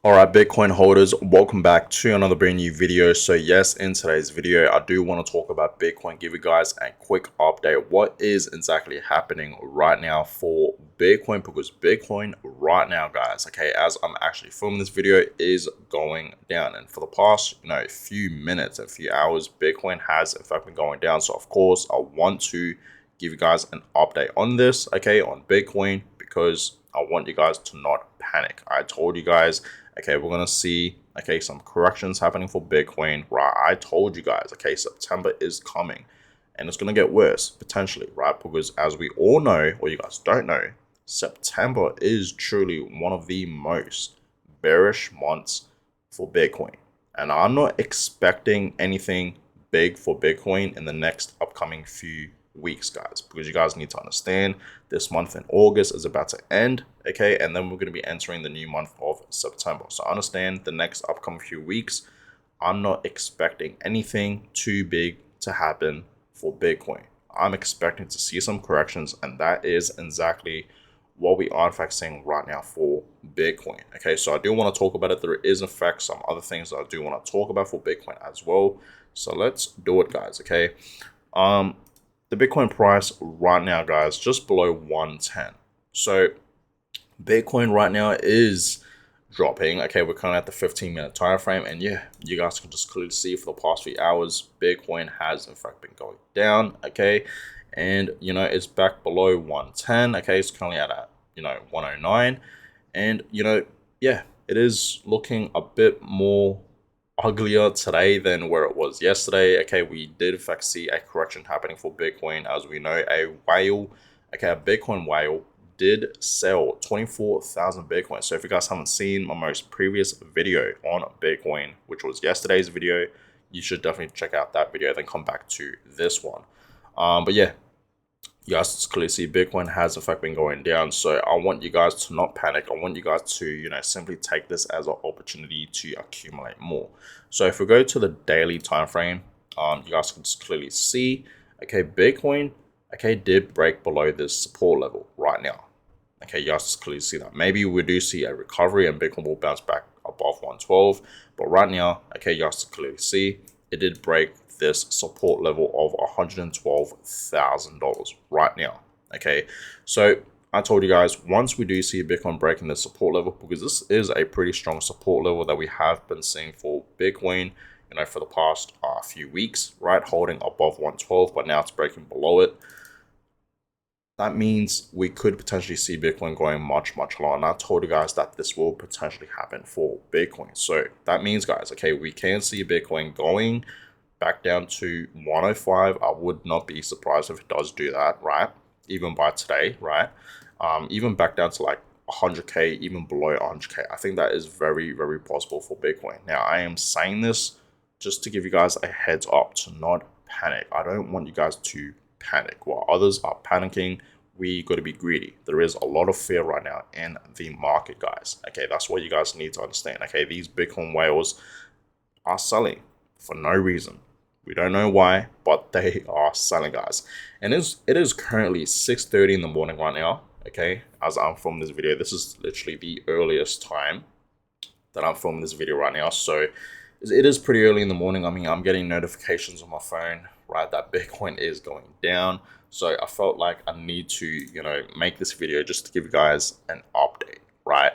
All right, Bitcoin holders, welcome back to another brand new video. So yes, in today's video, I do want to talk about Bitcoin, give you guys a quick update. What is exactly happening right now for Bitcoin? Because Bitcoin right now, guys, okay, as I'm actually filming this video, is going down. And for the past, few minutes, a few hours, Bitcoin has in fact been going down. So of course, I want to give you guys an update on this, okay, on Bitcoin, because I want you guys to not panic. I told you guys, okay, we're gonna see, okay, some corrections happening for Bitcoin, right? I told you guys, okay, September is coming and it's gonna get worse potentially, right? Because as we all know, or you guys don't know, September is truly one of the most bearish months for Bitcoin. And I'm not expecting anything big for Bitcoin in the next upcoming few weeks, guys, because you guys need to understand this month in August is about to end, okay, and then we're going to be entering the new month of September. So understand the next upcoming few weeks, I'm not expecting anything too big to happen for Bitcoin. I'm expecting to see some corrections, and that is exactly what we are in fact seeing right now for Bitcoin. Okay, so I do want to talk about it. There is in fact some other things that I do want to talk about for Bitcoin as well. So let's do it, guys. Okay. The Bitcoin price right now, guys, just below 110. So Bitcoin right now is dropping. Okay, we're currently at the 15-minute time frame, and yeah, you guys can just clearly see for the past few hours, Bitcoin has in fact been going down. Okay, and it's back below 110. Okay, it's currently at 109, and yeah, it is looking a bit more uglier today than where it was yesterday. Okay, we did in fact see a correction happening for Bitcoin. As we know, a Bitcoin whale did sell 24,000 Bitcoin. So if you guys haven't seen my most previous video on Bitcoin, which was yesterday's video, you should definitely check out that video, then come back to this one. But yeah, you guys clearly see Bitcoin has in fact been going down. So I want you guys to not panic. I want you guys to, simply take this as an opportunity to accumulate more. So if we go to the daily time frame, you guys can just clearly see, okay, Bitcoin, okay, did break below this support level right now. Okay, you guys clearly see that. Maybe we do see a recovery and Bitcoin will bounce back above 112. But right now, okay, you guys clearly see it did break this support level of $112,000 right now. Okay, so I told you guys, once we do see Bitcoin breaking the support level, because this is a pretty strong support level that we have been seeing for Bitcoin, for the past few weeks, right, holding above 112, but now it's breaking below it. That means we could potentially see Bitcoin going much, much lower. And I told you guys that this will potentially happen for Bitcoin. So that means, guys, okay, we can see Bitcoin going back down to 105. I would not be surprised if it does do that, right? Even by today, right? Even back down to like 100K, even below 100K. I think that is very, very possible for Bitcoin. Now, I am saying this just to give you guys a heads up to not panic. I don't want you guys to panic. While others are panicking, we got to be greedy. There is a lot of fear right now in the market, guys. Okay, that's what you guys need to understand. Okay, these Bitcoin whales are selling for no reason. We don't know why, but they are selling, guys. And it is currently 6:30 in the morning right now. Okay, as I'm filming this video, this is literally the earliest time that I'm filming this video right now. So it is pretty early in the morning. I mean, I'm getting notifications on my phone, right, that Bitcoin is going down. So I felt like I need to, make this video just to give you guys an update, right?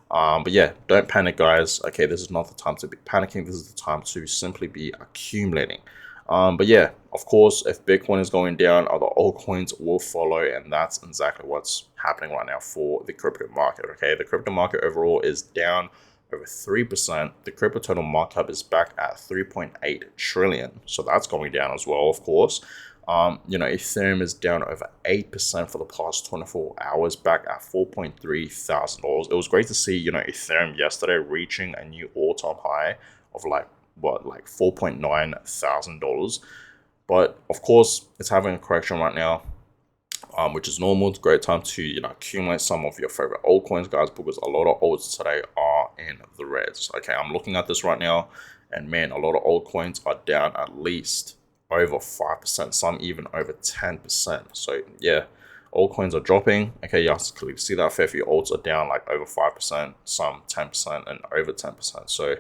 But yeah, don't panic, guys. Okay, this is not the time to be panicking. This is the time to simply be accumulating. But yeah, of course, if Bitcoin is going down, other altcoins will follow, and that's exactly what's happening right now for the crypto market. Okay, the crypto market overall is down over 3%. The crypto total market cap is back at 3.8 trillion. So that's going down as well, of course. Ethereum is down over 8% for the past 24 hours, back at $4.3 thousand. It was great to see, Ethereum yesterday reaching a new all-time high of like $4.9 thousand. But of course, it's having a correction right now, which is normal. It's a great time to accumulate some of your favorite altcoins, guys, because a lot of alts today are in the reds. Okay, I'm looking at this right now, and man, a lot of altcoins are down at least over 5%, some even over 10%. So yeah, altcoins are dropping. Okay, you guys clearly see that fair few alts are down like over 5%, some 10%, and over 10%. So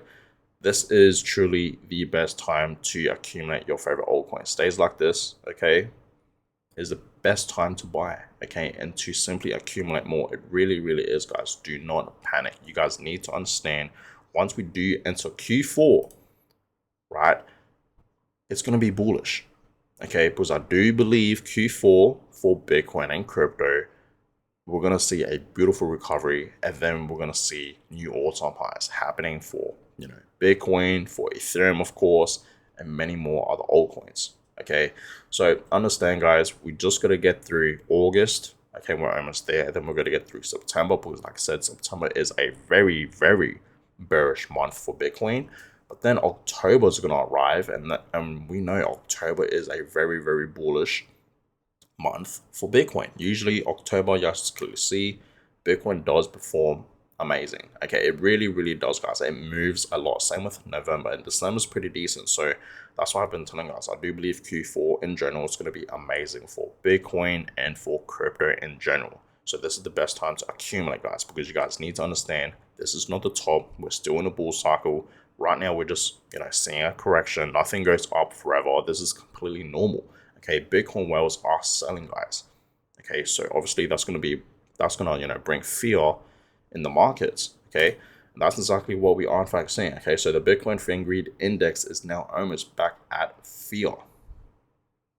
this is truly the best time to accumulate your favorite altcoins. Days like this, okay, is the best time to buy, okay, and to simply accumulate more. It really, really is, guys. Do not panic. You guys need to understand, once we do enter Q4, right, it's going to be bullish, okay, because I do believe Q4 for Bitcoin and crypto, we're going to see a beautiful recovery, and then we're going to see new all-time highs happening for, you know, Bitcoin, for Ethereum, of course, and many more other altcoins. Okay, so understand, guys, we just got to get through August. Okay, we're almost there. Then we're going to get through September, because like I said, September is a very, very bearish month for Bitcoin. But then October is going to arrive, and we know October is a very, very bullish month for Bitcoin. Usually October, you guys clearly see, Bitcoin does perform amazing. Okay, it really, really does, guys. It moves a lot. Same with November, and December is pretty decent. So that's why I've been telling guys, I do believe Q4 in general is going to be amazing for Bitcoin and for crypto in general. So this is the best time to accumulate, guys, because you guys need to understand, this is not the top. We're still in a bull cycle. Right now, we're just, you know, seeing a correction. Nothing goes up forever. This is completely normal. Okay, Bitcoin whales are selling, guys. Okay, so obviously that's going to, you know, bring fear in the markets. Okay, and that's exactly what we are in fact seeing. Okay, so the Bitcoin Fear and Greed Index is now almost back at fear.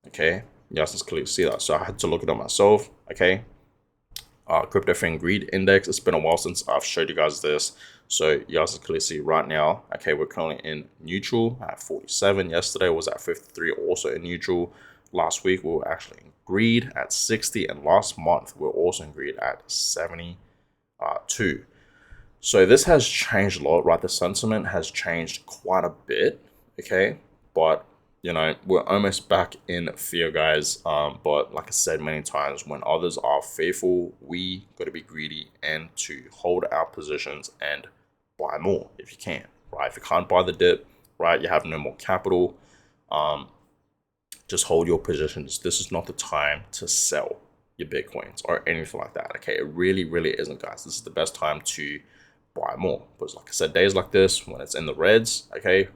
Okay, you guys can clearly see that. So I had to look it up myself. Okay, Crypto Fear and Greed Index. It's been a while since I've showed you guys this. So you guys can clearly see right now, okay, we're currently in neutral at 47. Yesterday was at 53, also in neutral. Last week we were actually in greed at 60, and last month we were also in greed at 72. So this has changed a lot, right? The sentiment has changed quite a bit, okay? But, you know, we're almost back in fear, guys. But like I said many times, when others are fearful, we got to be greedy and to hold our positions and buy more if you can, right? If you can't buy the dip, right, you have no more capital, just hold your positions. This is not the time to sell your Bitcoins or anything like that, okay? It really, really isn't, guys. This is the best time to buy more. Because like I said, days like this, when it's in the reds, okay,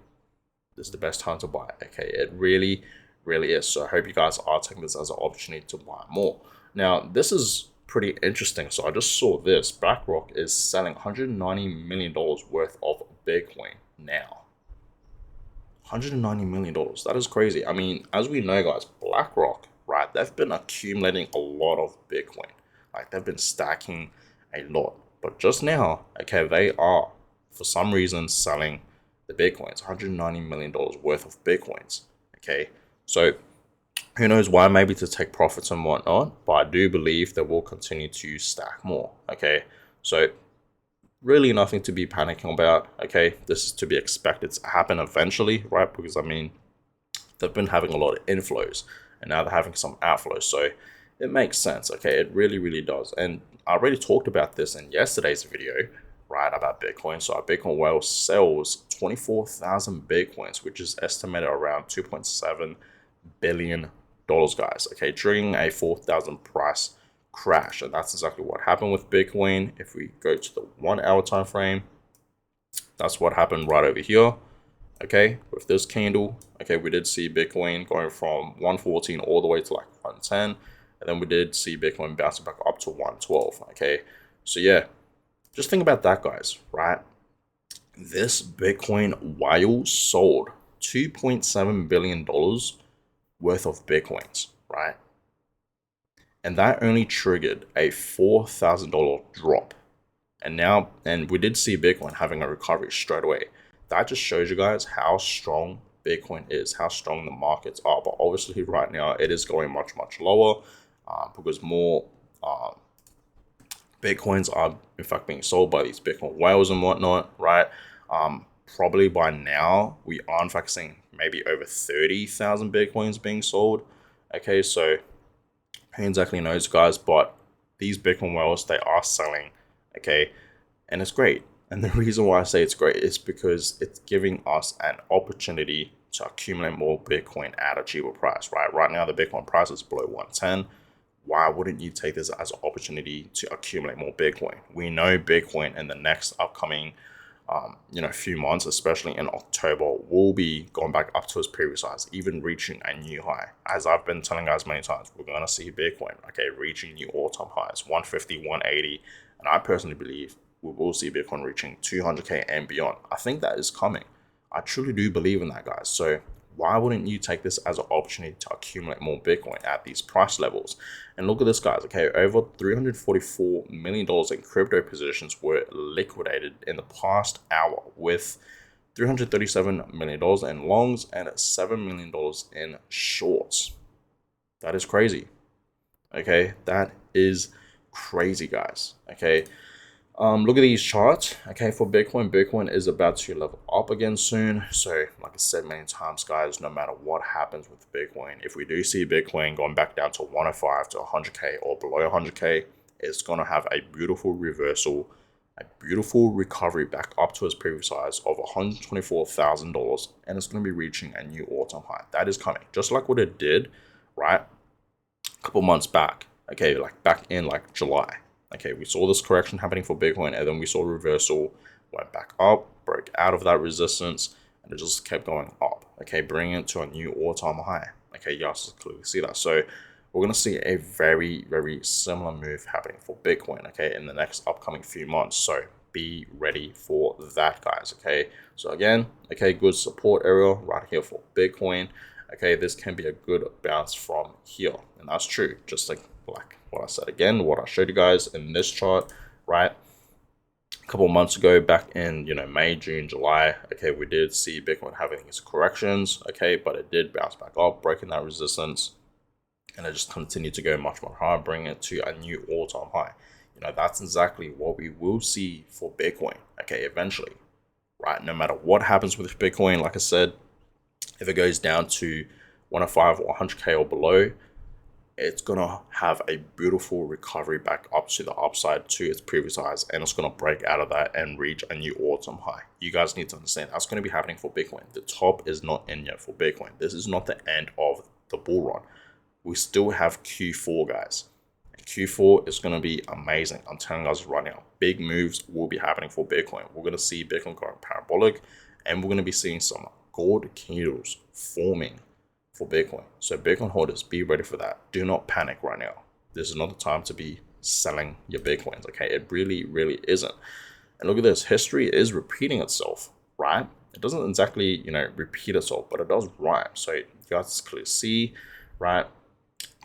this is the best time to buy, okay? It really, really is. So I hope you guys are taking this as an opportunity to buy more. Now, this is pretty interesting. So I just saw this. BlackRock is selling $190 million worth of Bitcoin now. $190 million. That is crazy. I mean, as we know, guys, BlackRock, right, they've been accumulating a lot of Bitcoin. Like, they've been stacking a lot. But just now, okay, they are, for some reason, selling the Bitcoins, $190 million worth of Bitcoins, okay? So, who knows why, maybe to take profits and whatnot, but I do believe they will continue to stack more, okay? So, really nothing to be panicking about, okay? This is to be expected to happen eventually, right? Because, I mean, they've been having a lot of inflows, and now they're having some outflows, so it makes sense, okay? It really, really does. And I already talked about this in yesterday's video, right, about Bitcoin. So our Bitcoin whale sells 24,000 Bitcoins, which is estimated around $2.7 billion, guys, okay, during a 4,000 price crash. And that's exactly what happened with Bitcoin. If we go to the 1 hour time frame, that's what happened right over here, okay, with this candle. Okay, we did see Bitcoin going from 114 all the way to like 110, and then we did see Bitcoin bouncing back up to 112, okay? So yeah, just think about that, guys, right? This Bitcoin whale sold $2.7 billion worth of Bitcoins, right? And that only triggered a $4,000 drop. And we did see Bitcoin having a recovery straight away. That just shows you guys how strong Bitcoin is, how strong the markets are. But obviously right now it is going much, much lower because more Bitcoins are in fact being sold by these Bitcoin whales and whatnot, right? Probably by now we are in fact seeing maybe over 30,000 Bitcoins being sold. Okay, so who exactly knows, guys, but these Bitcoin whales, they are selling, okay, and it's great. And the reason why I say it's great is because it's giving us an opportunity to accumulate more Bitcoin at a cheaper price, right? Right now, the Bitcoin price is below 110. why wouldn't you take this as an opportunity to accumulate more Bitcoin? We know Bitcoin in the next upcoming few months, especially in October, will be going back up to its previous highs, even reaching a new high. As I've been telling guys many times, we're going to see Bitcoin, reaching new all-time highs, 150, 180. And I personally believe we will see Bitcoin reaching 200K and beyond. I think that is coming. I truly do believe in that, guys. So why wouldn't you take this as an opportunity to accumulate more Bitcoin at these price levels? And look at this, guys. Over $344 million in crypto positions were liquidated in the past hour, with $337 million in longs and $7 million in shorts. That is crazy. That is crazy, guys. Look at these charts. For Bitcoin is about to level up again soon. So like I said many times, guys, no matter what happens with Bitcoin, if we do see Bitcoin going back down to 105 to 100K or below 100K, it's going to have a beautiful reversal, a beautiful recovery back up to its previous highs of $124,000, and it's going to be reaching a new all-time high. That is coming, just like what it did, right, a couple months back, like back in like July. We saw this correction happening for Bitcoin, and then we saw reversal, went back up, broke out of that resistance, and it just kept going up, bringing it to a new all-time high. You guys clearly see that. So we're going to see a very, very similar move happening for Bitcoin, in the next upcoming few months. So be ready for that, guys, So again, good support area right here for Bitcoin. This can be a good bounce from here, and that's true, just like what I said again, what I showed you guys in this chart, right? A couple of months ago, back in May, June, July, we did see Bitcoin having its corrections, but it did bounce back up, breaking that resistance, and it just continued to go much more higher, bringing it to a new all-time high. That's exactly what we will see for Bitcoin, eventually, right? No matter what happens with Bitcoin, like I said, if it goes down to 105 or 100K or below, it's going to have a beautiful recovery back up to the upside to its previous highs, and it's going to break out of that and reach a new all-time high. You guys need to understand that's going to be happening for Bitcoin. The top is not in yet for Bitcoin. This is not the end of the bull run. We still have Q4, guys. And Q4 is going to be amazing. I'm telling you guys right now, big moves will be happening for Bitcoin. We're going to see Bitcoin going parabolic, and we're going to be seeing some gold candles forming for Bitcoin. So Bitcoin holders, be ready for that. Do not panic right now. This is not the time to be selling your Bitcoins, It really, really isn't. And look at this. History is repeating itself, right? It doesn't exactly, repeat itself, but it does rhyme. So you guys clearly see, right?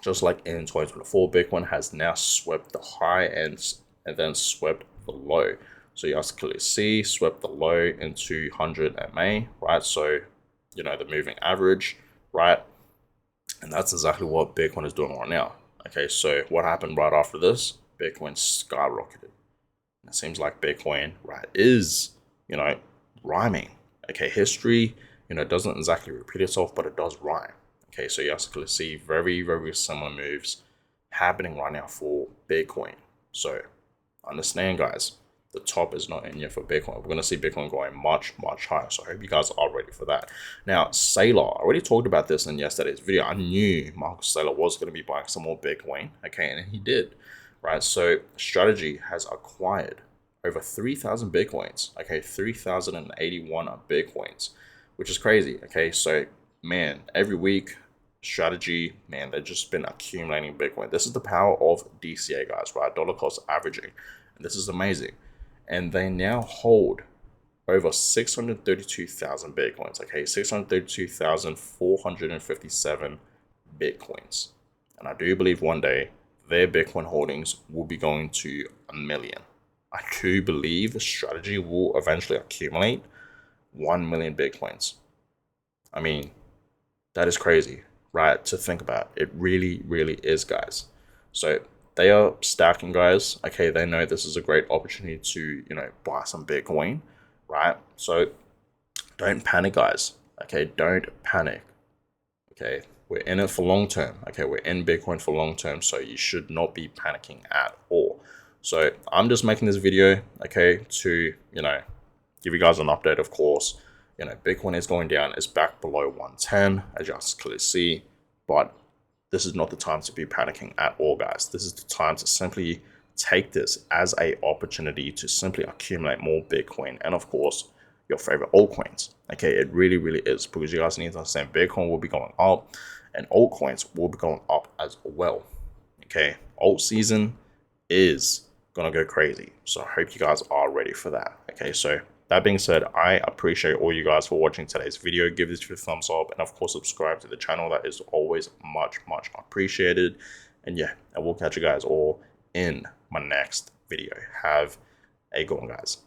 Just like in 2024, Bitcoin has now swept the high ends and then swept the low. So you guys clearly see, swept the low into 100 MA, right? So, the moving average, right? And that's exactly what Bitcoin is doing right now. So what happened right after this? Bitcoin skyrocketed. And it seems like Bitcoin, right, is, rhyming. History, doesn't exactly repeat itself, but it does rhyme. So you guys can see very, very similar moves happening right now for Bitcoin. So understand, guys, the top is not in yet for Bitcoin. We're going to see Bitcoin going much, much higher. So I hope you guys are ready for that. Now, Saylor, I already talked about this in yesterday's video. I knew Marcus Saylor was going to be buying some more Bitcoin. And he did, right? So Strategy has acquired over 3,000 Bitcoins. 3,081 Bitcoins, which is crazy. So, man, every week, Strategy, man, they've just been accumulating Bitcoin. This is the power of DCA, guys, right? Dollar cost averaging. And this is amazing. And they now hold over 632,000 Bitcoins, 632,457 Bitcoins. And I do believe one day their Bitcoin holdings will be going to 1 million. I do believe the Strategy will eventually accumulate 1 million Bitcoins. I mean, that is crazy, right, to think about. It really, really is, guys. So they are stacking, guys. They know this is a great opportunity to, buy some Bitcoin, right? So don't panic, guys. Don't panic. We're in it for long term. We're in Bitcoin for long term, so you should not be panicking at all. So I'm just making this video, to, give you guys an update, of course. Bitcoin is going down. It's back below 110, as you guys clearly see, but this is not the time to be panicking at all, guys. This is the time to simply take this as a opportunity to simply accumulate more Bitcoin and, of course, your favorite altcoins. Okay, it really, really is, because you guys need to understand Bitcoin will be going up and altcoins will be going up as well. Okay, alt season is gonna go crazy, so I hope you guys are ready for that. Okay, so that being said, I appreciate all you guys for watching today's video. Give this a thumbs up and of course subscribe to the channel. That is always much appreciated. And yeah, I will catch you guys all in my next video. Have a good one, guys.